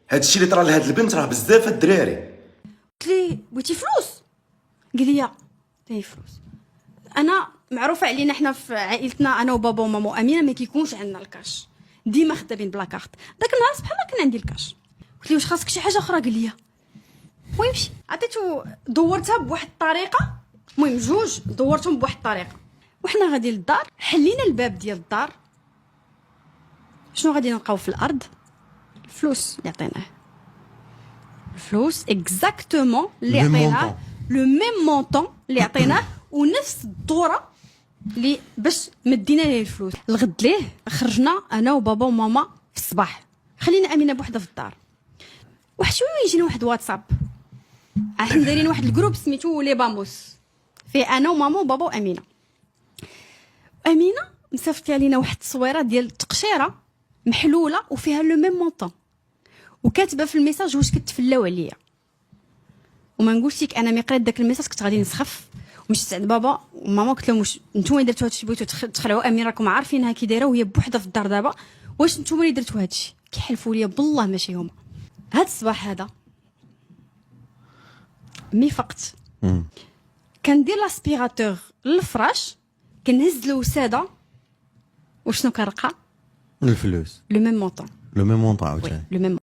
هاد الشيء اللي طرا لهاد البنت راه بزاف الدراري. قلت ليه بغيتي فلوس؟ قال لي تاهي فلوس. انا معروفه علينا حنا في عائلتنا، انا وبابا وماما وامينه ما كيكونش عندنا الكاش، ديما خدامين بلا كارت. داك النهار سبحان الله كان عندي الكاش. قلت ليه واش خاصك شي حاجه اخرى؟ قال لي المهم مشي عطيتو، دورتها بواحد الطريقه، المهم جوج دورتهم بواحد الطريقه. وحنا غادي للدار، حلينا الباب ديال الدار، شنو غادي نلقاو في الارض؟ الفلوس اللي عطيناه، الفلوس اكزاكتومون اللي عطيناه، لو ميم مونطون اللي عطيناه، ونفس الدوره اللي باش مدينا ليه الفلوس. الغد ليه خرجنا انا وبابا وماما في الصباح، خلينا امينه بوحدها في الدار. واحد شويه يجينا واحد واتساب، احنا دايرين واحد الجروب سميتو لي باموس، فيه انا وماما وبابا وامينه. امينه مصيفط علينا واحد التصويره ديال التقشيره محلوله وفيها لو ميم مونطون، وكاتبه في الميساج واش كتفلاو عليا. وما نقولش لك انا ملي قريت داك الميساج كنت غادي نسخف ومشيت عند بابا وماما قلت لهم واش نتوما درتوا هادشي، بغيتوا تخلعوا امينه، راكم عارفينها كي دايره وهي بوحدها في الدار دابا، واش نتوما اللي درتوا هادشي؟ كيحلفوا لي بالله ماشي هما. هاد الصباح هذا مي فقت كندير لاسبيراتور للفراش، كنهز الوساده، وشنو كنلقى؟ الفلوس لو ميم مونطون، لو ميم مونطون عاوتاني. لو ميم